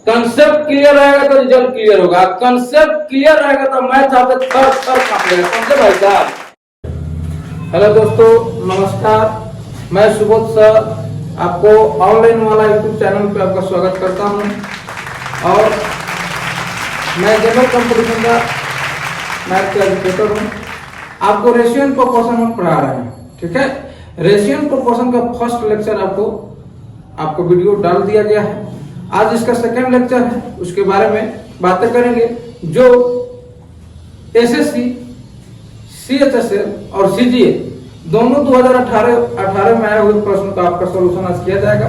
Concept clear रहेगा तो result clear होगा, कंसेप्ट क्लियर रहेगा तो मैथ आपसे थर थर कांपेगा। समझे भाई साहब? हेलो दोस्तों, नमस्कार। मैं सुबोध सर आपको ऑनलाइन वाला यूट्यूब चैनल पे आपका स्वागत करता हूं। और मैं जनरल कंपटीशन का मैथ का एजुकेटर हूं। आपको रेशियो एंड प्रोपोर्शन हम पढ़ा रहे हैं, ठीक है। रेशियो एंड प्रोपोर्शन का फर्स्ट लेक्चर आपको वीडियो डाल दिया गया है। आज इसका सेकेंड लेक्चर है, उसके बारे में बातें करेंगे। जो एसएससी, सीएचएसएल और सीजीएल दोनों 2018 में आए हुए प्रश्न का आपका सॉल्यूशन आज किया जाएगा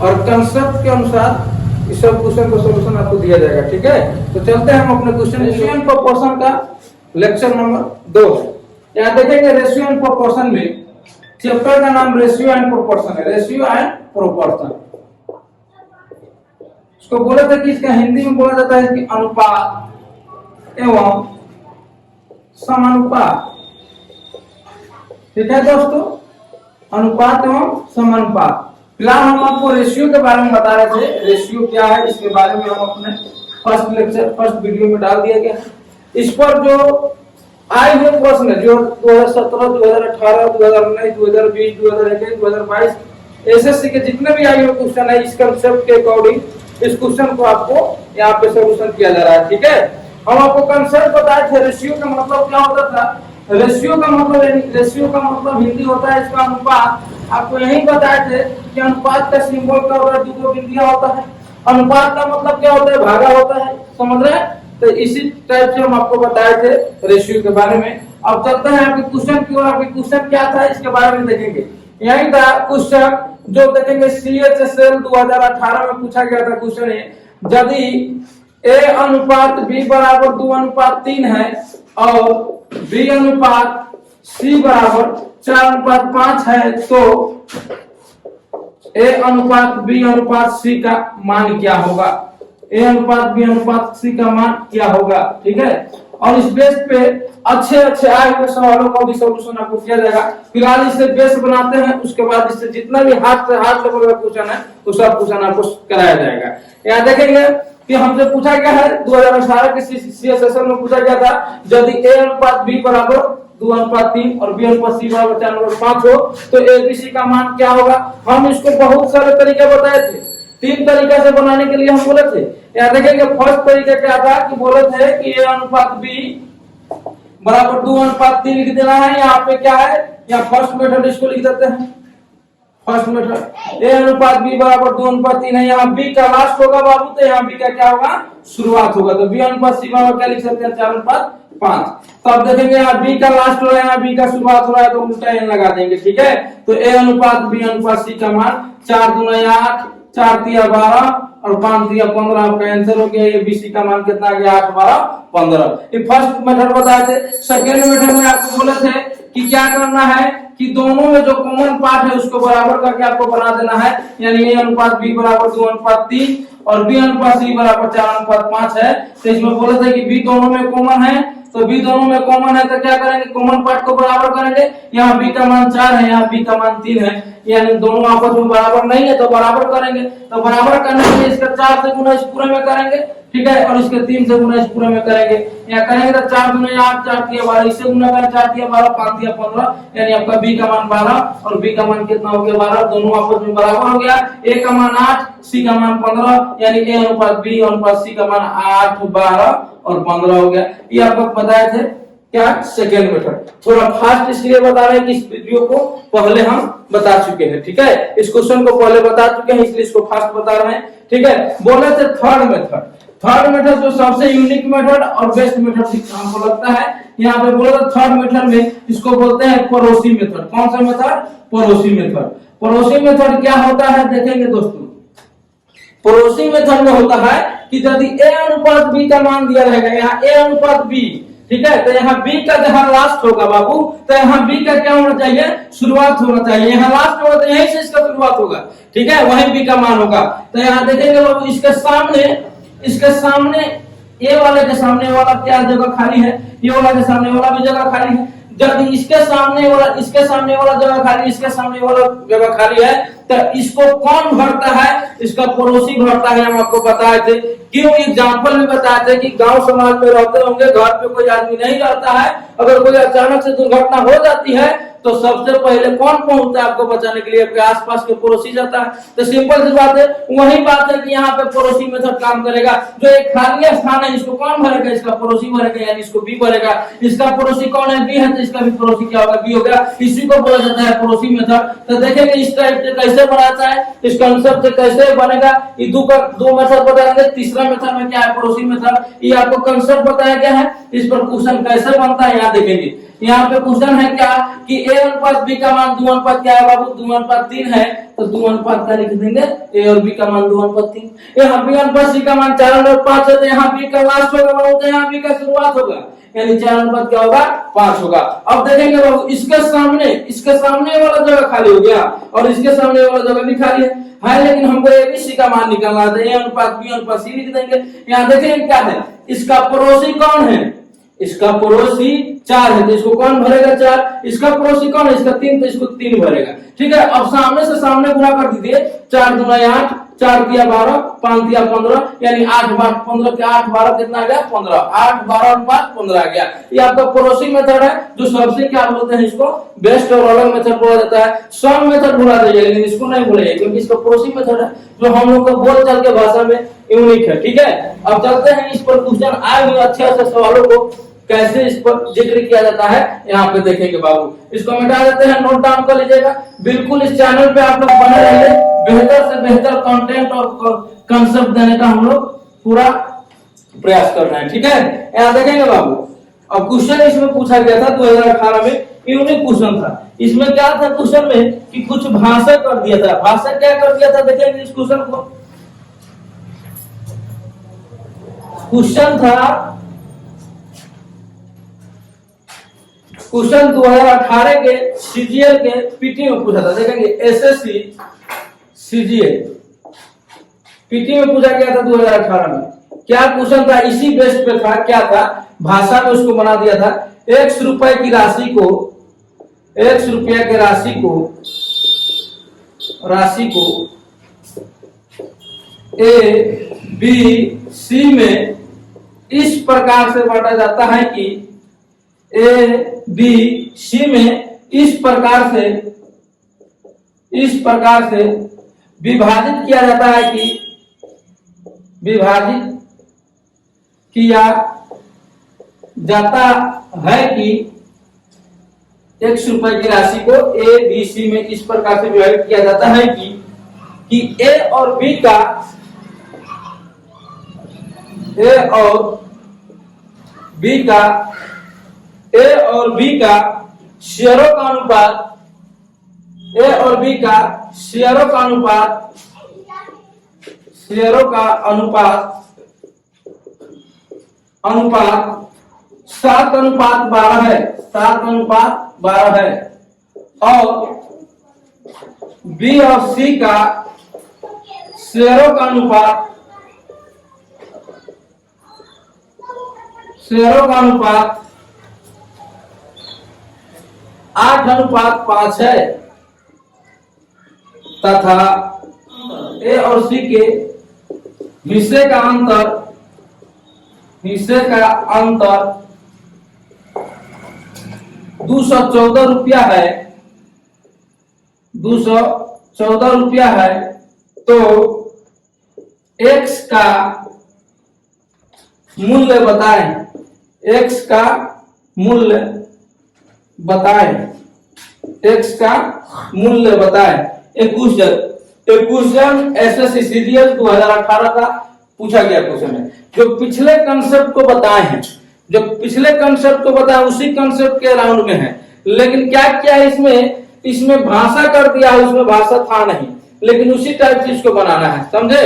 और कंसेप्ट के अनुसार इस सब क्वेश्चन का सॉल्यूशन आपको दिया जाएगा, ठीक है। तो चलते हैं हम अपने क्वेश्चन। रेशियो एंड प्रोपोर्शन का लेक्चर नंबर 2। यहाँ देखेंगे रेशियो एंड प्रोपोर्शन में चैप्टर का नाम रेशियो एंड प्रोपोर्शन है। रेशियो एंड प्रोपोर्शन इसको बोला था कि इसका हिंदी में बोला जाता है कि अनुपात एवं समानुपात, ठीक है दोस्तों। अनुपात एवं समानुपात। फिलहाल हम आपको रेशियो के बारे में बता रहे थे। रेशियो क्या है इसके बारे में हम अपने फर्स्ट वीडियो में डाल दिया गया है। इस पर जो आए हुए प्रश्न जो 2017, 2018, 2019, 2020, 2021, 2022 एसएससी के जितने भी आए हुए क्वेश्चन है, इस कंसेप्ट के अकॉर्डिंग इस क्वेश्चन को आपको यहाँ पे सॉल्यूशन किया जा रहा है, ठीक है। हम आपको कंसेप्ट बताए थे। रेशियो का मतलब क्या होता था? रेशियो का मतलब हिंदी होता है इसका अनुपात। आपको यही बताए थे कि अनुपात का सिंबल क्या होता है? दो बिंदिया होता है। अनुपात का मतलब क्या होता है? भागा होता है। समझ रहे हैं? तो इसी टाइप से हम आपको बताए थे रेशियो के बारे में। अब चलते हैं आपके क्वेश्चन की ओर। आपके क्वेश्चन क्या था इसके बारे में देखेंगे। यही था क्वेश्चन जो देखेंगे सीएचएसएल 2018 में पूछा गया था क्वेश्चन है। यदि ए अनुपात बी बराबर 2:3 है और बी अनुपात सी बराबर 4:5 है तो ए अनुपात बी अनुपात सी का मान क्या होगा? ए अनुपात बी अनुपात सी का मान क्या होगा, ठीक है। और इस बेस पे अच्छे आए हुए सवालों का भी सॉल्यूशन आपको किया जाएगा। फिलहाल इससे बेस बनाते हैं, उसके बाद इससे जितना भी हार्ड लेवल का क्वेश्चन है वो सब क्वेश्चन आपको कराया जाएगा। यहाँ देखेंगे कि हमसे पूछा गया है 2018 के सीएचएसएल में पूछा गया था, यदि ए अनुपात बी बराबर 2:3 और बी अनुपात सी बराबर 4:5 हो तो एबीसी का मान क्या होगा? हम इसको बहुत सारे तरीके बताए थे। 3 तरीका से बनाने के लिए हम बोले थे। यहाँ देखेंगे फर्स्ट तरीका क्या था कि बोले थे कि ए अनुपात बी बराबर 2:3 लिख देना है। यहाँ पे क्या है? यहाँ फर्स्ट मेथड इसको लिख देते हैं। फर्स्ट मेथड ए अनुपात बी बराबर 2:3 है। यहाँ बी का लास्ट होगा बाबू, तो यहाँ बी का क्या होगा? शुरुआत होगा। तो बी अनुपात सी बराबर क्या लिख सकते हैं? 4:5। तो अब देखेंगे यहाँ बी का लास्ट हो रहा है, यहाँ बी का शुरुआत हो रहा है, तो उल्टा एन लगा देंगे, ठीक है। तो ए अनुपात बी अनुपात सी का मान 4 दूना 8, 4 तिया 12 और 5 तिया 15 आपका आंसर हो गया। ये बीसी का मान कितना आ गया? 8, 12, 15। ये फर्स्ट मेथड बताए थे। सेकेंड मेथड में आपको बोले थे कि क्या करना है कि दोनों में जो कॉमन पार्ट है उसको बराबर करके आपको बना देना है। यानी ए अनुपात बी बराबर 2:3 और बी अनुपात सी बराबर 4:5 है। तो इसमें बोले थे कि बी दोनों में कॉमन है, तो बी दोनों में कॉमन है तो क्या करेंगे? कॉमन पार्ट को बराबर करेंगे। यहाँ बी का मान 4 है, यहाँ बी का मान 3 है, यानी दोनों आपस में बराबर नहीं है तो बराबर करेंगे। तो बराबर करने के लिए इसका 4 से गुना इस पूरे में करेंगे, ठीक है, और इसके 3 से गुना इस पूरे में करेंगे। यहाँ करेंगे तो 4 दूना 8, 4 तिया 12, इससे गुना करें 4 तिया 12, 5 तिया 15, यानी आपका बी का मान 12 और बी का मान कितना हो गया? 12। दोनों आपस में बराबर हो गया। ए का मान 8, सी का मान 15, यानी ए अनुपात बी अनुपात सी का मान 8, 12 और 15 हो गया। ये आपको बताए थे क्या? Second method. थोड़ा फास्ट इसलिए बता रहे हैं कि इस वीडियो को पहले हम बता चुके हैं, ठीक है। इस क्वेश्चन को पहले बता चुके हैं इसलिए इसको फास्ट बता रहे हैं, ठीक है। बोले थे थर्ड मेथड। थर्ड मेथड जो सबसे यूनिक मेथड और बेस्ट मेथड हमको लगता है। यहाँ पे बोला था थर्ड मेथड में इसको बोलते हैं पड़ोसी मेथड। कौन सा मेथड? पड़ोसी मेथड। पड़ोसी मेथड क्या होता है देखेंगे दोस्तों। पड़ोसी मेथड में होता है कि यदि ए अनुपात बी का मान दिया रहेगा, यहाँ ए अनुपात बी, ठीक है, तो यहाँ बी का जहां लास्ट होगा बाबू, तो यहाँ बी का क्या होना चाहिए? शुरुआत होना चाहिए। यहाँ लास्ट होगा तो यहीं से इसका शुरुआत होगा, ठीक है, वहीं बी का मान होगा। तो यहाँ देखेंगे बाबू इसके सामने ए वाले के सामने वाला क्या जगह खाली है? ये वाला के सामने वाला भी जगह खाली है। जब इसके सामने वाला जगह खाली, इसके सामने वाला जगह खाली है, तो इसको कौन भरता है? इसका पड़ोसी भरता है। हम आपको बताए थे, क्यों एग्जाम्पल भी बताए थे कि गांव समाज में रहते होंगे, घर पे कोई आदमी नहीं रहता है, अगर कोई अचानक से दुर्घटना हो जाती है तो सबसे पहले कौन पहुंचता है आपको बचाने के लिए? आपके आसपास के पड़ोसी जाता है। तो सिंपल सी बात है, वही बात है कि यहाँ पे पड़ोसी मेथड काम करेगा। जो एक खाली स्थान है, इसको कौन भरेगा? इसका पड़ोसी भरेगा, यानी इसको बी भरेगा। इसका पड़ोसी कौन है? बी है, तो इसका भी पड़ोसी क्या होगा? बी हो गया। इसी को बोला जाता है पड़ोसी मेथड। तो देखेंगे इस टाइप से कैसे बनाता है, इस कंसेप्ट से कैसे बनेगा। ये दो मेथड बताएंगे। तीसरा मेथड में क्या है? पड़ोसी मेथड। ये आपको कंसेप्ट बताया गया है, इस पर क्वेश्चन कैसे बनता है यहाँ देखेंगे। यहाँ पे क्वेश्चन है क्या कि ए अनुपात बी का मान 2 अनुपात क्या है बाबू? 2 अनुपात 3 है, तो 2 अनुपात क्या लिख देंगे? ए और बी का मान 2 अनुपात 3। यहाँ बी अनुपात सी का मान 4 अनुपात 5 है, तो यहाँ बी का लास्ट होगा बाबू, तो यहाँ बी का शुरुआत होगा, यानी 4 अनुपात क्या होगा? 5 होगा। अब देखेंगे बाबू, इसके सामने वाला जगह खाली हो गया और इसके सामने वाला जगह भी खाली है, लेकिन हमको ए बी सी का मान निकालना है, ए अनुपात बी अनुपात सी लिख देंगे। यहाँ देखेंगे क्या है, इसका पड़ोसी कौन है? इसका पड़ोसी 4 है, तो इसको कौन भरेगा? 4। इसका पड़ोसी कौन है? इसका 3, तो इसको 3 भरेगा। ठीक है, अब सामने से सामने गुणा कर दीजिए। 4 दूना 8, 4 दिया 12, 5 दिया 15, यानी 8 बार 15 के 8 12 कितना आ गया? 15। 8 12 अनुपात 15 आ गया। ये आपका पड़ोसी मेथड है, जो सबसे क्या बोलते हैं, इसको बेस्ट और अलग मेथड बोला जाता है। सम मेथड बोला जाएगा, लेकिन इसको नहीं बोलेगा क्योंकि इसका पड़ोसी मेथड है, जो हम लोग को बोलचाल के भाषा में यूनिक है। ठीक है, अब चलते हैं इस पर क्वेश्चन आए हुए अच्छे अच्छे सवालों को कैसे इस पर जिक्र किया जाता है, यहाँ पे देखेंगे बाबू। इसको मिटा देते हैं, नोट डाउन कर लीजिएगा। बिल्कुल इस चैनल पे आप लोग बने रहिए, बेहतर से बेहतर कंटेंट और कंसेप्ट देने का हम लोग पूरा प्रयास कर रहे हैं। ठीक है, यहाँ देखेंगे बाबू। अब क्वेश्चन इसमें पूछा गया था 2018 में, यूनिक क्वेश्चन था। इसमें क्या था क्वेश्चन में कि कुछ भाषा कर दिया था। भाषा क्या कर दिया था देखेंगे इस क्वेश्चन को। क्वेश्चन 2018 के सीजीएल के पीटी में पूछा था। देखेंगे एसएससी सीजीएल पीटी में पूछा गया था 2018 में। क्या क्वेश्चन था? इसी बेस पे था। क्या था? भाषा में उसको बना दिया था। 100 रुपए की राशि को ए बी सी में इस प्रकार से बांटा जाता है कि ए बी सी में इस प्रकार से विभाजित किया जाता है कि 100 रुपए की राशि को ए बी सी में इस प्रकार से विभाजित किया जाता है कि ए और बी का शेयरों का अनुपात 7:12 है। 7:12 है और बी और सी का शेयरों का अनुपात 8:5 है तथा ए और सी के हिस्से का अंतर 214 रुपया है। 214 रुपया है। तो एक्स का मूल्य बताएं। एक्स का मूल्य बताएं। एक क्वेश्चन एसएससी सीजीएल 2018 का पूछा गया क्वेश्चन है, जो पिछले कंसेप्ट को बताए हैं। उसी कंसेप्ट के अराउंड में है, लेकिन क्या क्या इसमें भाषा कर दिया है। उसमें भाषा था नहीं, लेकिन उसी टाइप से इसको बनाना है। समझे?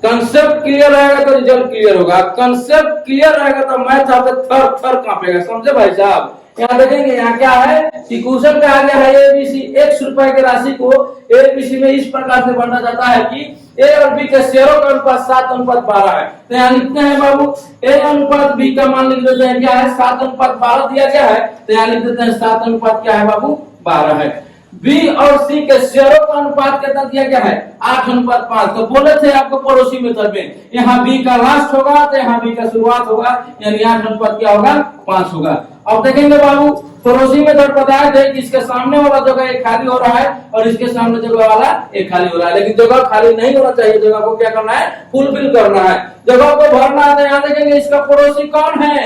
कंसेप्ट क्लियर रहेगा तो रिजल्ट क्लियर होगा। कंसेप्ट क्लियर रहेगा तो मैथ आपका थर कांपेगा। समझे भाई साहब? यहाँ देखेंगे, यहाँ क्या है कि क्वेश्चन में आ गया है एबीसी, 100 रुपए की राशि को एबीसी में इस प्रकार से बांटा जाता है कि ए और बी के शेयरों का अनुपात 7:12 है। तो यहाँ लिखते हैं बाबू ए अनुपात बी का मान लिख देते हैं क्या है 7:12 दिया गया है, तो यहाँ लिख देते हैं 7 अनुपात क्या है बाबू 12 है। बी और सी के शेयरों का अनुपात कितना दिया गया है 8:5। तो बोले थे आपको पड़ोसी मेथड में यहाँ बी का लास्ट होगा तो यहाँ बी का शुरुआत होगा, यानी 8 क्या होगा 5 होगा। अब देखेंगे बाबू पड़ोसी मेथड बताया थे कि इसके सामने वाला जगह एक खाली हो रहा है और इसके सामने जगह वाला एक खाली हो रहा है, लेकिन जगह खाली नहीं होना चाहिए, जगह को क्या करना है फुलफिल करना है, जगह को भरना है। तो यहाँ देखेंगे इसका पड़ोसी कौन है,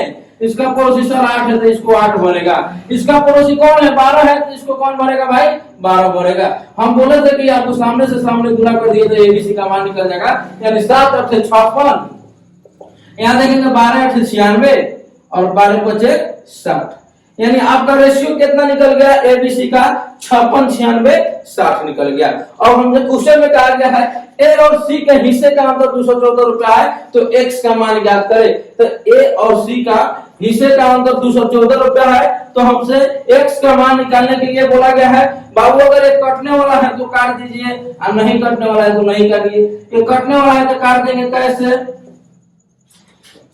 इसका पड़ोसी सर 8 है तो इसको 8 भरेगा। इसका पड़ोसी कौन है 12 है तो इसको कौन भरेगा भाई 12 भरेगा। हम बोले थे कि आपको सामने से सामने गुणा कर दिए तो एबीसी का मान निकल जाएगा, यानी 7 8 56। यहाँ देखेंगे 12 8 96 और 12 बचे 60, यानी आपका रेशियो कितना निकल गया एबीसी का 56 96 60 निकल गया। और हमने क्वेश्चन में कहा गया है ए और सी के हिस्से का अंतर 214 रुपया है, तो एक्स का मान ज्ञात करें। तो ए और सी का हिस्से का अंतर 214 रुपया है, तो हमसे एक्स का मान निकालने के लिए बोला गया है बाबू अगर एक कटने वाला है तो काट दीजिए और नहीं कटने वाला है तो नहीं काटिए। ये कटने वाला है तो काट देंगे कैसे,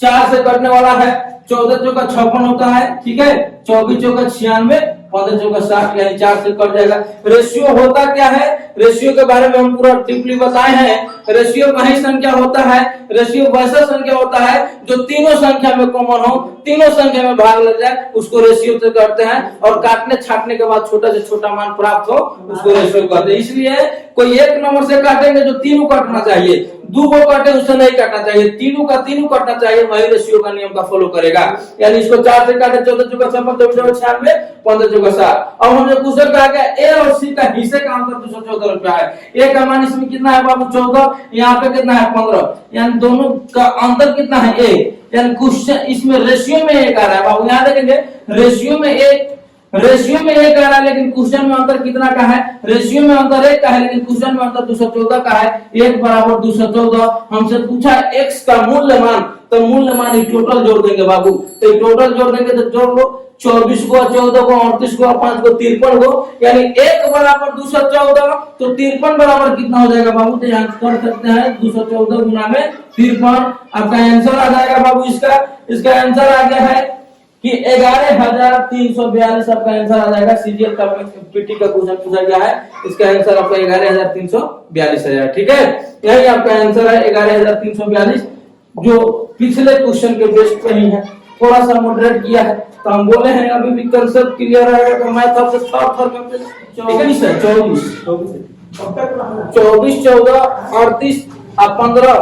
4 से कटने वाला है, 14 चौका 56 होता है, ठीक है, 24 चौका 96, 15 चौका 60, यानी 4 से कट जाएगा। रेशियो होता क्या है, रेशियो के बारे में हम पूरा डीपली बताए हैं। रेशियो वही संख्या होता है, रेशियो वैसा संख्या होता है जो तीनों संख्या में कॉमन हो, तीनों संख्या में भाग लग जाए, उसको रेशियो से करते हैं। और काटने छाटने के बाद छोटा से छोटा मान प्राप्त हो उसको रेशियो करते हैं। इसलिए कोई एक नंबर से काटेंगे जो तीनों काटना चाहिए, 2 को काटे उससे नहीं काटना चाहिए, तीनों का तीनों काटना चाहिए, वही रेशियो का नियम का फॉलो करेगा। यानी इसको 4 से काटे 14 चौका 56, 24 चौका 96, 15 चौका 60। अब हमने क्वेश्चन कहा गया ए और सी का हिस्से का अंतर 214 रुपया है। ए का मान इसमें कितना है बाबू 14, यहाँ पे कितना है 15, यानी दोनों का अंतर कितना है 1, यानी क्वेश्चन इसमें रेशियो में 1 आ रहा है बाबू। यहाँ देखेंगे रेशियो में 1 आ रहा है, लेकिन क्वेश्चन में अंतर कितना का है, रेशियो में अंतर 1 का है, लेकिन क्वेश्चन में अंतर 214 का है। 1 बराबर 214। हमसे पूछा एक्स का मूल्यमान, तो मूल्यमान टोटल जोड़ देंगे बाबू, तो टोटल जोड़ देंगे तो जोड़ लो 24 को 14 को 38 को 5 को 53 को, यानी 1 बराबर 214, तो 53 बराबर कितना हो जाएगा बाबू, तो यहाँ कर सकते हैं 214 गुना में 53। आपका आंसर आ जाएगा बाबू, इसका आंसर आ गया है कि 11,342 आपका आंसर आ जाएगा। सीजीएल का पीटी का क्वेश्चन पूछा गया है, इसका आंसर आपका 11,342 है, ठीक है, यही आपका आंसर है 11,342, जो पिछले क्वेश्चन के बेस पे ही है, थोड़ा सा मॉडरेट किया है। तो हम बोले हैं अभी भी कंसेप्ट क्लियर रहेगा। तो मैथ आपसे 24 है, 24 14 38 और 15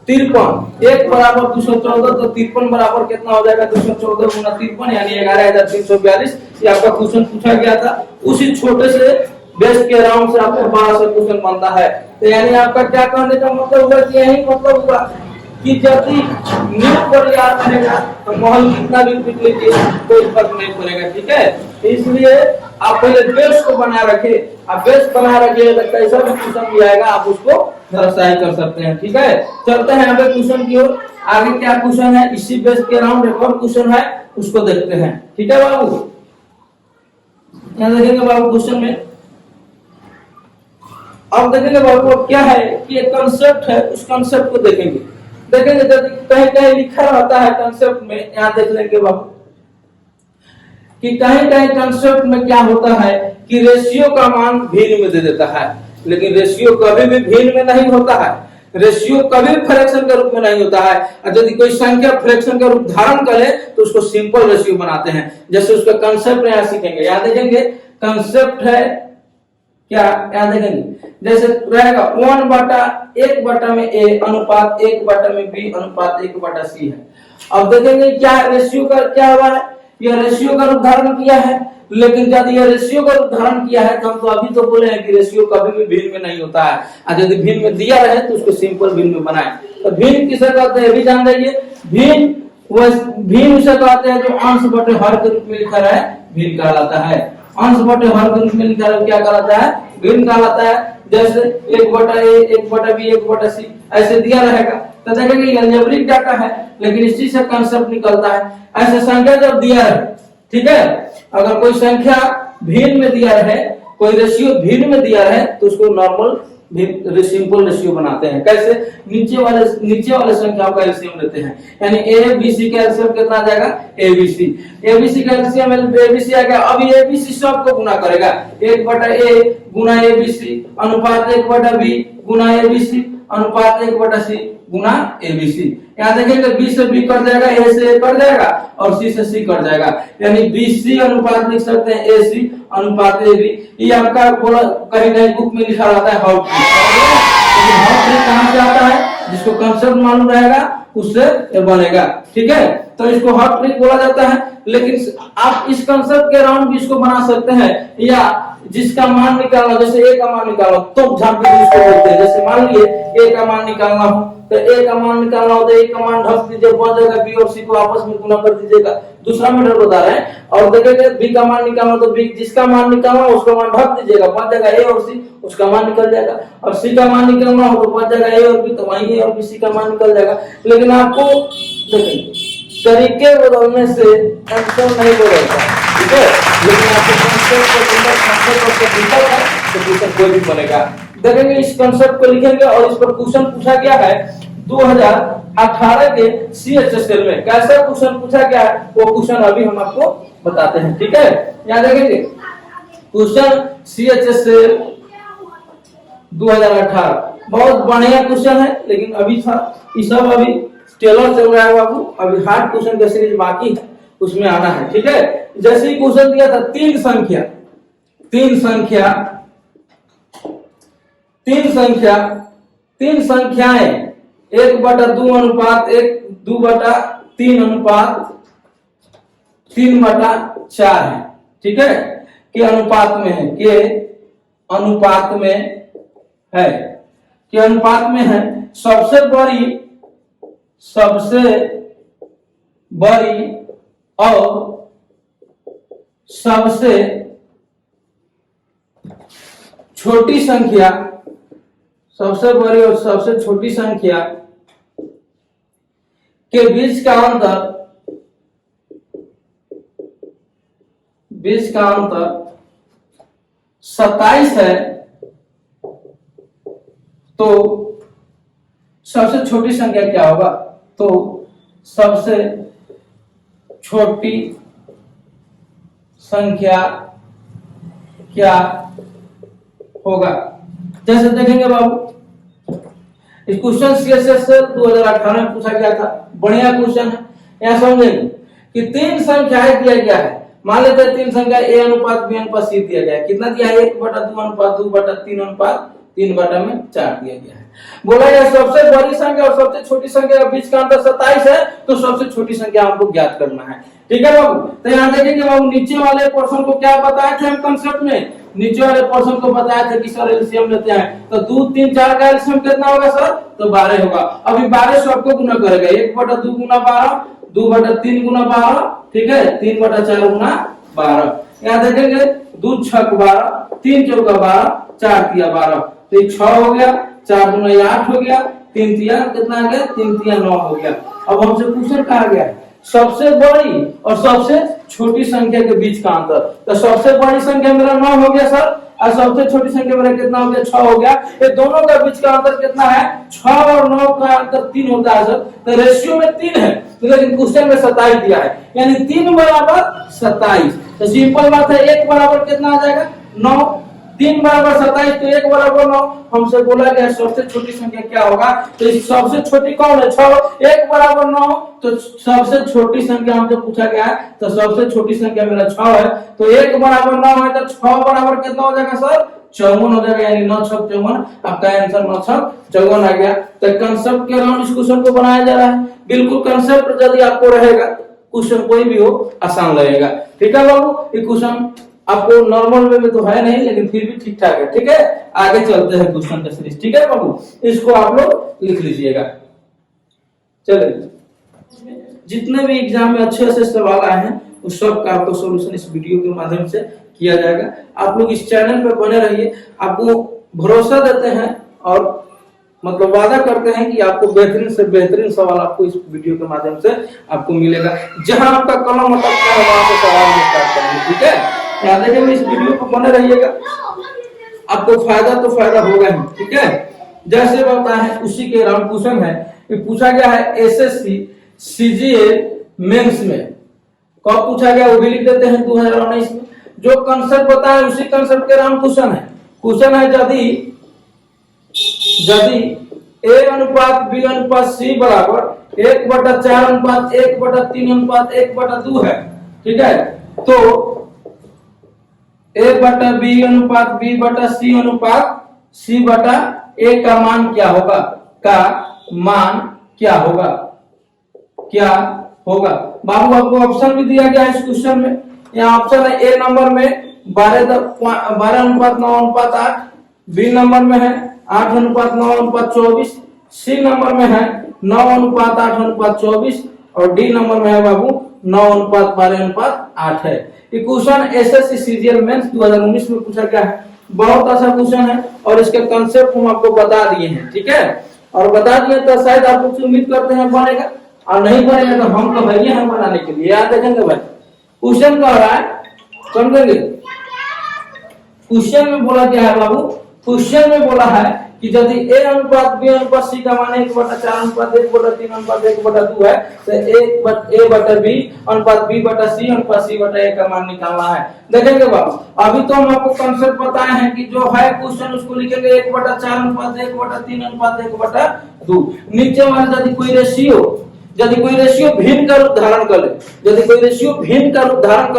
53, 1 बराबर 214, तो 53 बराबर कितना हो जाएगा 214 गुना 53, यानी 11,342। ये आपका क्वेश्चन पूछा गया था, उसी छोटे से बेस के राउंड से आपको 12 से क्वेश्चन बनता है। तो यानी आपका क्या कहने का मतलब हुआ कि यही मतलब हुआ कि यदि नींव पर याद रहेगा तो महल कितना भी पीट लीजिए कोई फर्क नहीं पड़ेगा, ठीक है। इसलिए आप पहले बेस को बना रखे, आप बेस बना रखिए तो कैसा भी क्वेश्चन भी आएगा आप उसको धराशायी कर सकते हैं, ठीक है। चलते हैं अभी क्वेश्चन की ओर। आगे क्या क्वेश्चन है, इसी बेस के राउंड एक और क्वेश्चन है, उसको देखते हैं, ठीक है बाबू। यहाँ देखेंगे बाबू क्वेश्चन में, अब देखेंगे बाबू क्या है कि एक कंसेप्ट है, उस कंसेप्ट को देखेंगे। जब कहीं कहीं लिखा रहता है कंसेप्ट में, यहाँ देख लेंगे बाबू कि कहीं कहीं कंसेप्ट में क्या होता है कि रेशियो का मान भिन्न में दे देता है, लेकिन रेशियो कभी भी भिन्न में नहीं होता है, रेशियो कभी फ्रैक्शन के रूप में नहीं होता है। और यदि कोई संख्या फ्रैक्शन का रूप धारण करे तो उसको सिंपल रेशियो बनाते हैं, जैसे उसका कंसेप्ट यहाँ सीखेंगे। यहाँ देखेंगे कंसेप्ट है क्या, यहाँ देखेंगे जैसे रहेगा 1/1 में ए अनुपात 1 में बी अनुपात 1 सी है। अब देखेंगे क्या रेशियो का क्या हुआ है, यह रेशियो का रूप धारण किया है, लेकिन जब यह रेशियो का रूप धारण किया है तो हम तो अभी तो बोले हैं कि रेशियो कभी भी भिन्न में नहीं होता है, और यदि भिन्न में दिया रहे तो उसको सिंपल भिन्न में बनाए। तो भिन्न किसे कहते हैं भी जान लीजिए, भिन्न उसे कहते हैं जो अंश बटे हर के रूप में लिखा है भिन्न कहलाता है। अंश बटे हर के रूप में लिखा है क्या कहलाता है, भिन्न कहलाता है। जैसे 1/a 1/b 1/c ऐसे दिया रहेगा तो देखेंगे ये अलजेब्रिक डाटा है, लेकिन इसी से कांसेप्ट निकलता है। ऐसे संख्या जब दिया है, ठीक है, अगर कोई संख्या भिन्न में दिया है, कोई रेशियो भिन्न में दिया है, तो उसको नॉर्मल सिंपल रेशियो बनाते हैं। कैसे? नीचे वाले संख्याओं का एलसीएम लेते हैं, यानी ए बी सी का एलसीएम कितना आ जाएगा? एबीसी का एलसीएम एबीसी आ गया। अब ये एबीसी सबको गुना करेगा, 1/a गुना एबीसी अनुपात 1/b गुना एबीसी अनुपात 1/c गुना एबीसी। यहाँ देखेंगे बी से बी कट जाएगा, ए से ए कट जाएगा और सी से सी कट जाएगा, यानी बीसी अनुपात लिख सकते हैं एसी अनुपात एबी। ये आपका कहीं कहीं बुक में लिखा रहता है हाउ ट्रिक कहां से आता है? जिसको कंसेप्ट मालूम रहेगा उससे बनेगा, ठीक है। तो इसको हाउ ट्रिक बोला जाता है, लेकिन आप इस कंसेप्ट के अराउंड भी इसको बना सकते हैं, या जिसका मान निकालना, जैसे ए का मान निकालना तो झांपी इसको बोलते हैं। जैसे मान लिए ए का मान निकालना हो तो ए का मान निकालना हो तो ए का मान ढक दीजिए, बन जाएगा बी और सी को आपस में गुना कर दीजिएगा। दूसरा मेथड बता रहे हैं। और देखेंगे बी का मान निकालना तो बी जिसका मान निकालना उसका मान ढक दीजिएगा, बन जाएगा ए और सी, उसका मान निकल जाएगा। और सी का मान निकालना हो तो बन जाएगा ए और बी, तो वहीं ए और बी सी का मान निकल जाएगा। लेकिन आपको देखेंगे तरीके बदलने से आंसर नहीं बदलता, ठीक है। लेकिन आपको कोई भी बनेगा। देखेंगे इस कंसेप्ट को लिखेंगे और इस पर क्वेश्चन पूछा गया है 2018 के CHSL में। कैसा क्वेश्चन पूछा गया है वो क्वेश्चन अभी हम आपको बताते हैं, ठीक है। यहाँ देखेंगे क्वेश्चन CHSL 2018 बहुत बढ़िया क्वेश्चन है, लेकिन अभी था ये सब अभी टेलर चल रहा है बाबू, अभी हार्ड क्वेश्चन का सीरीज बाकी है, उसमें आना है, ठीक है। जैसे ही क्वेश्चन दिया था तीन संख्याएं 1/2 अनुपात 1 2/3 अनुपात 3/4 है, ठीक है। के अनुपात में है, के अनुपात में है। सबसे बड़ी और सबसे छोटी संख्या, सबसे बड़ी और सबसे छोटी संख्या के बीच का अंतर 27 है, तो सबसे छोटी संख्या क्या होगा? तो सबसे छोटी संख्या क्या होगा? जैसे देखेंगे बाबू इस क्वेश्चन CHSL 2018 में पूछा गया था, बढ़िया क्वेश्चन है। यहाँ समझेंगे कि तीन संख्याएं दिया गया है। मान लेते हैं तीन संख्या A अनुपात B अनुपात C दिया गया है। कितना दिया है? 1/2 अनुपात 2/3 अनुपात 3/4 दिया गया है। बोला गया सबसे बड़ी संख्या और सबसे छोटी संख्या के बीच का अंतर 27 है, तो सबसे छोटी संख्या हमको ज्ञात करना है, ठीक है बाबू। तो यहाँ देखेंगे बाबू नीचे वाले पोर्शन को क्या बताए थे हम कंसेप्ट में? नीचे वाले पोर्शन को बताया था कि सर एलसीएम लेते हैं, तो 2 3 4 का एलसीएम कितना होगा सर? तो 12 होगा। अभी 12 सबको गुना करेगा, 1/2 गुना 12, 2/3 गुना 12, ठीक है, 3/4 गुना 12। यहाँ देखेंगे 2 6 12, 3 4 12, 4 3 12, तो 6 हो गया, 4 दूना 8 हो गया, 3 3 कितना आ गया? 3 3 9 हो गया। अब हमसे क्वेश्चन कहा गया सबसे बड़ी और सबसे छोटी संख्या के बीच का अंतर, तो सबसे बड़ी संख्या मेरा 9 हो गया सर, और सबसे छोटी संख्या मेरा कितना हो गया? 6 हो गया। ये दोनों का बीच का अंतर कितना है? 6 और 9 का अंतर 3 होता है सर, तो रेशियो में 3 है, लेकिन क्वेश्चन में 27 दिया है, यानी 3 बराबर 27। तो सिंपल बात है, 1 बराबर कितना आ जाएगा? 9, 3 बराबर 27, तो 1 बराबर 9। हमसे बोला गया सबसे छोटी संख्या क्या होगा? तो सबसे छोटी कौन है? 6, 1 बराबर 9, तो सबसे छोटी संख्या हमसे पूछा गया है, तो सबसे छोटी संख्या मेरा 6 है, तो 1 बराबर 9 है, तो 6 बराबर कितना हो जाएगा सर? 54 हो जाएगा, यानी 9 6 54, आपका आंसर 9 6 54 आ गया। तो कंसेप्ट के अराउंड इस क्वेश्चन को बनाया जा रहा है। बिल्कुल कंसेप्ट यदि आपको रहेगा, क्वेश्चन कोई भी हो आसान लगेगा, ठीक है बाबू। ये क्वेश्चन आपको नॉर्मल वे में तो है नहीं, लेकिन फिर भी ठीक ठाक है, ठीक है। आगे चलते हैं क्वेश्चन का सीरीज, ठीक है बाबू। इसको आप लोग लिख लीजिएगा। चलिए, जितने भी एग्जाम में अच्छे से सवाल आए हैं उस सब का आपको सॉल्यूशन इस वीडियो के माध्यम से किया जाएगा। आप लोग इस चैनल पर बने रहिए, आपको भरोसा देते हैं और मतलब वादा करते हैं कि आपको बेहतरीन से बेहतरीन सवाल आपको इस वीडियो के माध्यम से आपको मिलेगा। जहां आपका कलम अटकता है वहां से सवाल हम स्टार्ट करेंगे, ठीक है। याद रखिए इस वीडियो को बने रहिएगा, आपको फायदा तो फायदा होगा ही, ठीक है। जैसे बताएं उसी के राउंड क्वेश्चन है, ये पूछा गया है एसएससी सीजीएल मेंस में। कब पूछा गया वो भी लिख देते हैं 2019 में। जो कंसेप्ट बताए उसी कंसेप्ट के राउंड क्वेश्चन है। क्वेश्चन है यदि ए अनुपात बी अनुपात सी बराबर 1/4:1/3:1/2 है, ठीक है। तो ए बटा बी अनुपात बी बटा सी अनुपात सी बटा ए का मान क्या होगा, क्या होगा। बाबू आपको ऑप्शन भी दिया गया है इस क्वेश्चन में। यहाँ ऑप्शन है ए नंबर में 12:9:8, बी नंबर में है 8:9:24, सी नंबर में है 9:8:24 और डी नंबर में है बाबू 9:12:8 है। ये क्वेश्चन एसएससी सीजीएल मेंस 2019 में पूछा गया है। बहुत अच्छा क्वेश्चन है और इसके कंसेप्ट हम आपको बता दिए हैं, ठीक है। और बता दिए तो शायद आप कुछ उम्मीद करते हैं बनेगा, और नहीं बनेगा तो हम तो भैया हैं बनाने के लिए। याद रखेंगे भाई, क्वेश्चन कह रहा है, समझेंगे। क्वेश्चन में बोला क्या है बाबू, क्वेश्चन में बोला है कि यदि ए अनुपात बी अनुपात सी का मान 1/4:1/3:1/2 है तो ए बटा बी अनुपात बी बटा सी अनुपात सी बटा ए का मान निकालना है। देखेंगे बाबू, अभी तो हम आपको कंसेप्ट बताए हैं कि जो है क्वेश्चन उसको लिखेंगे 1/4:1/3:1/2। नीचे वाला यदि कोई रेशियो भिन्न का रूप धारण कर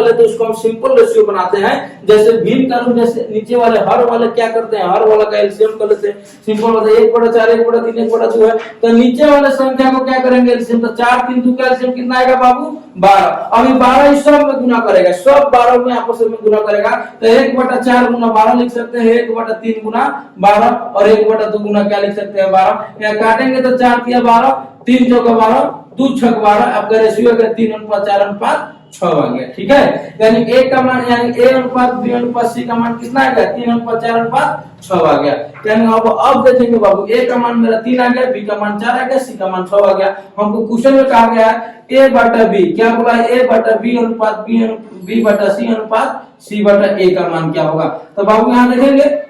ले, तो उसको हम सिंपल रेशियो बनाते हैं। जैसे भिन्न का रूप, जैसे नीचे वाले हर वाले क्या करते हैं, हर वाला का एलसीएम कर लेते हैं। सिंपल होता है 1/4 1/3 1/2 है, तो नीचे वाले संख्या को क्या करेंगे एलसीएम, तो 4 3 2 का एलसीएम कितना आएगा बाबू 12। अभी 12 इस सब में गुना करेगा, सब 12 में आपस में गुना करेगा, तो 1/4 गुना 12 लिख सकते हैं, 1/3 गुना 12 और 1/2 गुना क्या लिख सकते हैं 12। यहाँ काटेंगे तो 4 3 12, 3 4 12, 2 6 12, आपका रेशियो अगर 3:4:6 आ गया, ठीक है। यानी ए का मान, यानी ए अनुपात बी अनुपात सी का मान कितना आ गया 3:4:6 आ गया। यानी अब देखेंगे बाबू, ए का मान मेरा 3 आ गया, बी का मान 4 आ गया, सी का मान 6 आ गया। हमको क्वेश्चन में कहा गया है ए बटा बी, क्या बोला है, ए बटा बी अनुपात बी बटा सी अनुपात सी बटा ए का मान क्या होगा। तो बाबू यहाँ देखेंगे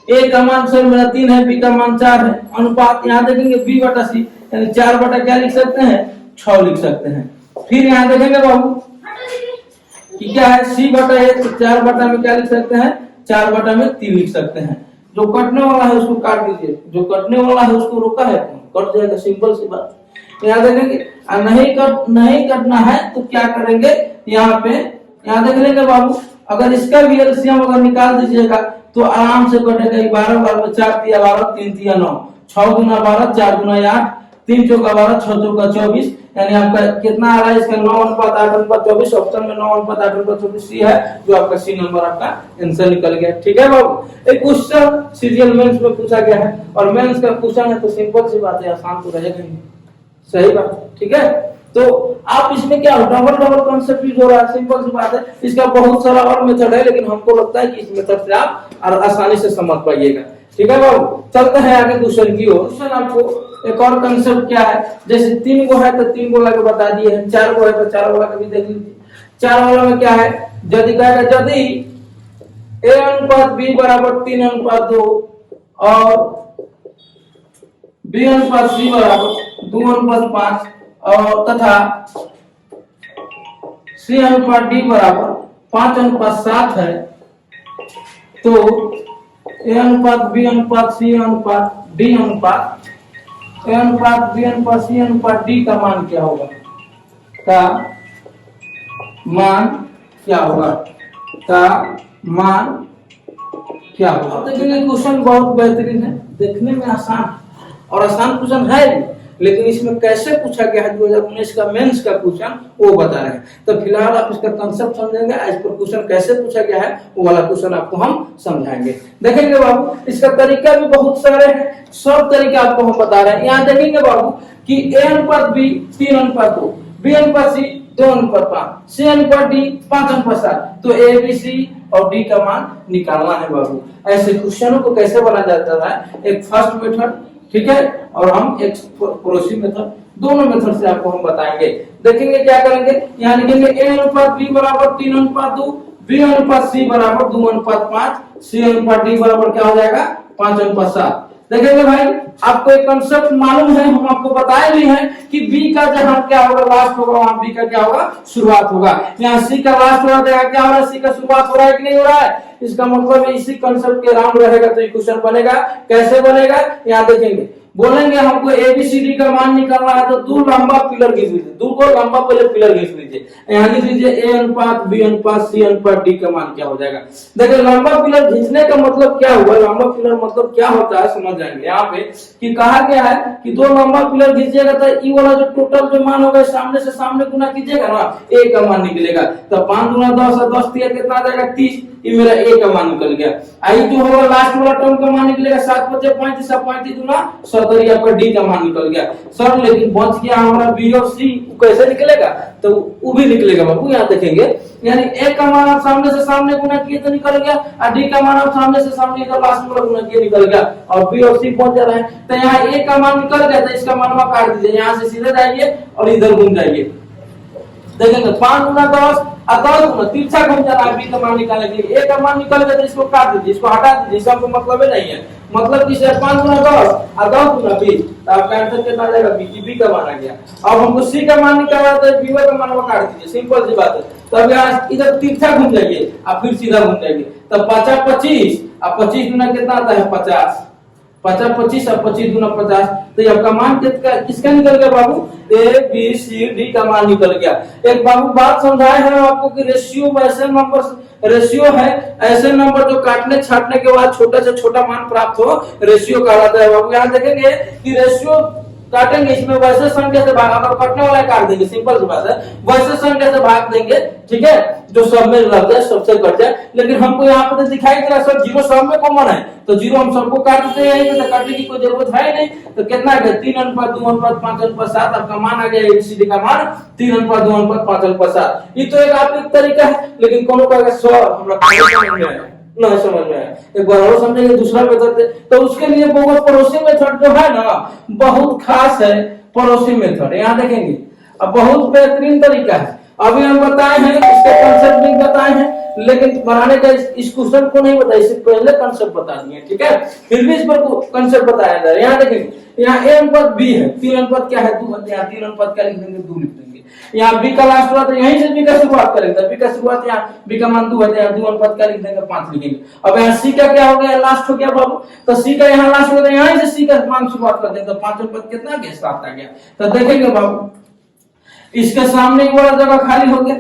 ए का मान सर मेरा 3 है, बी का मान 4 है, अनुपात यहाँ देखेंगे बी बटा सी, यानी 4 बटा क्या लिख सकते हैं 6 लिख सकते हैं। फिर यहाँ देखेंगे बाबू कि क्या है सी बटा ए, तो 4 बटा में क्या लिख सकते हैं 4 बटा में 3 लिख सकते हैं। जो कटने वाला है उसको काट दीजिए, जो कटने वाला है उसको रोका है कट जाएगा, सिंपल सी बात। यहाँ देखेंगे नहीं कटना है तो क्या करेंगे, यहाँ देख लेंगे बाबू, अगर इसका भी एलसीएम अगर निकाल दीजिएगा तो आराम से कटेगा। 12 12 में 4 3 12, 3 3 9, 6 गुना 12, 4 गुना 8, 3 चौका 12, 6 चौका 24, यानी आपका कितना आ रहा है इसका 9:8:24। ऑप्शन में 9:8:24 सी है, जो आपका सी नंबर आपका आंसर निकल गया, ठीक है बाबू। एक क्वेश्चन सीरियल मेंस में पूछा गया है और मेंस का क्वेश्चन है तो सिंपल सी बात है, आसान तो रहेगा ही, सही बात, ठीक है। तो आप इसमें क्या डबल कॉन्सेप्ट यूज हो रहा है, सिंपल सी बात है। इसका बहुत सारा और मेथड है, लेकिन हमको लगता है कि इस मेथड से आप आसानी से समझ पाइएगा, ठीक है बाबू। चलते हैं आगे क्वेश्चन की ओर। क्वेश्चन आपको एक और कंसेप्ट क्या है, जैसे 3 गो है तो 3 गो लगा बता दिए हैं, 4 गो है तो 4 वाला का भी देख लीजिए। 4 वाला में क्या है, यदि ए अनुपात बी बराबर 3:2 और बी अनुपात सी बराबर 2:5 और तथा सी अनुपात डी बराबर 5:7 है, तो ए अनुपात बी अनुपात सी अनुपात डी अनुपात ए अनुपात बी अनुपात सी अनुपात डी का मान क्या होगा, देखेंगे क्वेश्चन बहुत बेहतरीन है, देखने में आसान और आसान क्वेश्चन है, लेकिन इसमें कैसे पूछा गया है 2019 का मेंस का क्वेश्चन वो बता रहे हैं। तो फिलहाल आप इसका कंसेप्ट समझेंगे, इस पर क्वेश्चन कैसे पूछा गया है वो वाला क्वेश्चन आपको हम समझाएंगे। देखेंगे बाबू, इसका तरीका भी बहुत सारे हैं, सब तरीके आपको हम बता रहे हैं। यहाँ देखेंगे बाबू कि ए अनुपात बी 3:2, बी अनुपात सी 2:5, सी अनुपात डी 5:7, तो ए बी सी और डी का मान निकालना है बाबू। ऐसे क्वेश्चनों को कैसे बना जाता है, एक फर्स्ट मेथड ठीक है। और हम एक पड़ोसी मेथड, दोनों मेथड से आपको हम बताएंगे। देखेंगे क्या करेंगे, यहाँ लिखेंगे a अनुपात b बराबर 3:2, b अनुपात c बराबर 2:5, c अनुपात d बराबर क्या हो जाएगा 5:7। देखेंगे भाई, आपको एक कंसेप्ट मालूम है, हम आपको बताए भी हैं कि b का जहां क्या होगा लास्ट होगा, वहां b का क्या होगा शुरुआत होगा। यहाँ c का लास्ट हो रहा है, क्या हो रहा है, c का शुरुआत हो रहा है कि नहीं हो रहा है। इसका मतलब इसी कंसेप्ट के राउंड रहेगा तो ये क्वेश्चन बनेगा। कैसे बनेगा, यहाँ देखेंगे, बोलेंगे हमको एबीसीडी का मान निकालना है तो दो लंबा पिलर खींच लीजिए, दो को लंबा पहले पिलर खींच लीजिए। यहाँ लिख लीजिए a अनुपात b अनुपात c अनुपात d का मान क्या हो जाएगा। देखिए लंबा पिलर खींचने का मतलब क्या हुआ, लंबा पिलर मतलब क्या होता है समझ जाएंगे। यहाँ पे कि कहा गया है कि दो लंबा पिलर खींचिएगा तो ई वाला जो टोटल जो मान होगा सामने से सामने गुना कीजिएगा ना, a का मान निकलेगा। तो 5 गुना 10 और 10 दिया कितना आ जाएगा 30, ये मेरा a का मान निकल गया। आई जो होगा लास्ट वाला टर्म का मान निकलेगा 7 × 5 = 35, 35 गुना 70, यहाँ पर d का मान निकल गया सर। लेकिन बच गया हमारा b और c, कैसे निकलेगा, तो वो भी निकलेगा बाबू। यहाँ देखेंगे यानी a का मान आप सामने से सामने गुना किए तो निकल गया, और d का मान आप सामने से सामने इधर लास्ट वाला गुना किए निकल गया, और b और c पहुंच जा रहा है। तो यहाँ a का मान निकल गया, तो इसका मान काट दीजिए, यहाँ से सीधे जाइए और इधर घूम जाइए। देखेंगे 5 गुना 10 और 10 गुना तिरछा घूम जा रहा है, b का मान निकालने के लिए। a का मान निकल गया तो इसको काट दीजिए, इसको हटा दीजिए, इसका कोई मतलब ही नहीं है। मतलब किसे 5 गुना 10 और 10 गुना 20, तो आपका आंसर कितना आ जाएगा, b का मान आ गया। अब हमको c का मान निकालना है तो b का मान काट दीजिए, सिंपल सी बात है। तो अब यहाँ इधर तिरछा घूम जाइए और फिर सीधा घूम जाइए, तो 5 25 और 25 गुना कितना आता है 50, 50 25 और 25 गुना 50, तो ये आपका मान किसका निकल गया बाबू, ए बी सी डी का मान निकल गया। एक बाबू बात समझाए हैं आपको कि रेशियो ऐसे नंबर, रेशियो है ऐसे नंबर जो काटने छाटने के बाद छोटा से छोटा मान प्राप्त हो, रेशियो कहलाता है बाबू। यहाँ देखेंगे कि रेशियो काटेंगे, इसमें वैसे संख्या से भाग, अगर कटने वाला काट देंगे, सिंपल सी बात है, वैसे संख्या से भाग देंगे, ठीक है, जो सब में रहता है सबसे कट जाए। लेकिन हमको यहाँ पे तो दिखाई दे रहा है सर जीरो सब में कॉमन है, तो जीरो हम सबको काट देते हैं, तो काटने की कोई जरूरत है नहीं। तो कितना आ गया 3:2:5:7, आपका मान आ गया एबीसीडी का मान 3:2:5:7। ये तो एक आपका तरीका है, लेकिन कोनो का 100 हमरा नहीं समझ में आया, एक बार और समझेंगे दूसरा मेथड। तो उसके लिए बहुत पड़ोसी मेथड जो है ना बहुत खास है, पड़ोसी मेथड। यहाँ देखेंगे अब बहुत बेहतरीन तरीका है, अभी हम बताए हैं, इसके कंसेप्ट भी बताए हैं, लेकिन बनाने का इस क्वेश्चन को नहीं बताया, इससे पहले कंसेप्ट बता दिए, ठीक है, फिर भी इस पर कंसेप्ट बताया जा रहा है। यहाँ देखेंगे, यहाँ a अनुपात b है, 3 अनुपात क्या है 2 है, यहाँ 3 अनुपात क्या लिख देंगे 2 लिख देंगे। यहाँ b का लास्ट हुआ तो यहीं से b का शुरुआत करेंगे, b का शुरुआत यहाँ b का मान 2 है, यहाँ 2 अनुपात क्या लिख देंगे 5 लिखेंगे। अब यहाँ c का क्या हो गया लास्ट हो गया बाबू, तो c का यहाँ लास्ट हो गया, यहाँ से c का मान शुरुआत कर देंगे, तो 5 अनुपात कितना गया 7 आ गया। तो देखेंगे बाबू इसके सामने वाला जगह खाली हो गया,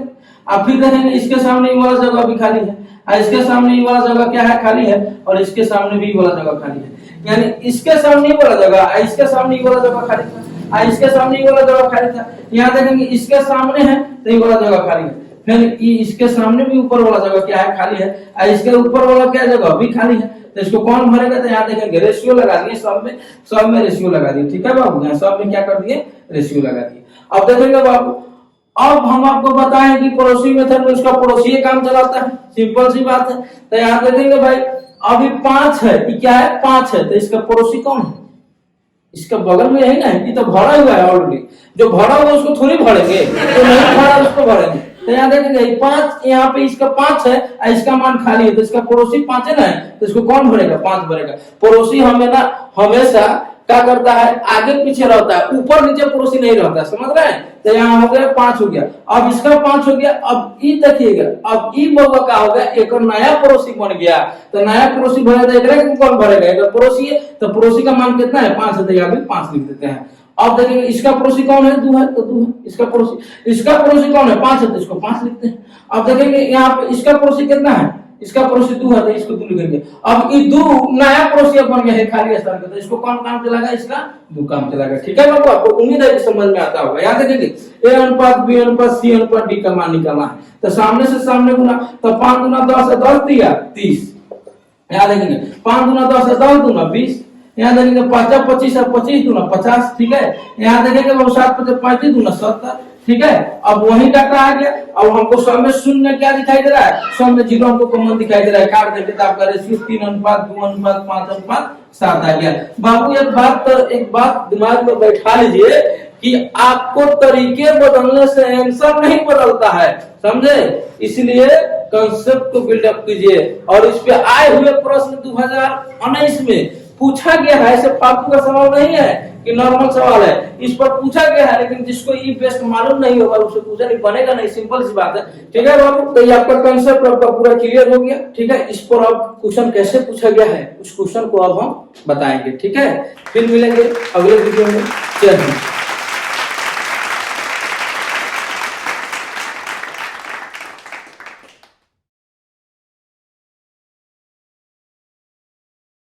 अब फिर देखेंगे इसके सामने वाला जगह भी खाली है, और इसके सामने वाला जगह क्या है खाली है, और इसके सामने भी वाला जगह खाली है। यानी इसके सामने वाला जगह, इसके सामने वाला जगह खाली था, इसके सामने वाला जगह खाली था। यहाँ देखेंगे इसके सामने है तो ये वाला जगह खाली है, फिर इसके सामने भी ऊपर वाला जगह क्या है खाली है, और इसके ऊपर वाला क्या जगह भी खाली है। तो इसको कौन भरेगा, तो यहाँ देखेंगे रेशियो लगा दिए, सब में रेशियो लगा दिए, ठीक है बाबू, यहाँ सब में क्या कर दिए रेशियो लगा दिए। अब देखेंगे बाबू, अब हम आपको बताएं कि पड़ोसी मेथड में उसका पड़ोसी काम चलाता है, सिंपल सी बात है। तो यहाँ देखेंगे भाई अभी 5 है, ये क्या है 5 है, तो इसका पड़ोसी कौन है, इसका बगल में है ना, ये तो भरा हुआ है ऑलरेडी, जो भरा हुआ उसको थोड़ी भरेंगे, तो नहीं भरा उसको भरेंगे। तो यहाँ देखेंगे 5, यहाँ पे इसका 5 है, इसका मान खाली है, तो इसका पड़ोसी 5 है ना, तो इसको कौन भरेगा 5 भरेगा। पड़ोसी हमेशा क्या करता है आगे पीछे रहता है, ऊपर नीचे पड़ोसी नहीं रहता, समझ रहे हैं। तो यहाँ हो गया 5 हो गया, अब इसका 5 हो गया। अब ई देखिएगा, अब ई बउआ का हो गया एक नया पड़ोसी बन गया, तो नया पड़ोसी भरे तो कौन भरेगा, एक पड़ोसी है, तो पड़ोसी का मान कितना है 5 है, तो यहाँ भी 5 लिख देते हैं। अब देखेंगे इसका पड़ोसी कौन है 2 है, तो 2 है, इसका पड़ोसी कौन है 5 है, तो इसको 5 लिखते हैं। अब देखेंगे यहाँ पे इसका पड़ोसी कितना है, इसका पड़ोसी 2 है, तो इसको 2 लिखेंगे। अब ये 2 नया पड़ोसी बन गया है खाली स्थान पे, तो इसको कौन काम चलाएगा, इसका 2 काम चलाएगा, ठीक है बाबू। आपको उम्मीद है कि समझ में आता होगा। यहाँ देखेंगे a अनुपात b अनुपात c अनुपात d का मान निकालना है, तो सामने से सामने गुना, तो 5 गुना 10 है 10 दिया 30। यहाँ देखेंगे 5 गुना 10 है 10 दूना 20। यहाँ देखेंगे 5 25 है 25 दूना 50, ठीक है। यहाँ देखेंगे 7 5 35 दूना 70, ठीक है। अब वही डाटा आ गया, अब हमको सब में शून्य क्या दिखाई दे रहा है, सब में जीरो हमको कॉमन दिखाई दे रहा है। काट देते तो आपका रेशियो 3:2:5:7 आ गया। बाबू एक बात दिमाग में बैठा लीजिए कि आपको तरीके बदलने से आंसर नहीं बदलता है, समझे। इसलिए कंसेप्ट को बिल्डअप कीजिए। और इस पे आए हुए प्रश्न 2019 में पूछा गया है, ऐसे फालतू का सवाल नहीं है कि नॉर्मल सवाल है, इस पर पूछा गया है। लेकिन जिसको ई बेस्ट मालूम नहीं होगा उससे पूछा नहीं, बनेगा नहीं, सिंपल सी बात है। ठीक है बाबू, तो ये आपका कंसेप्ट आपका पूरा क्लियर हो गया। ठीक है, इस पर अब क्वेश्चन कैसे पूछा गया है उस क्वेश्चन को अब हम बताएंगे। ठीक है, फिर मिलेंगे अगले वीडियो में। जय हिंद।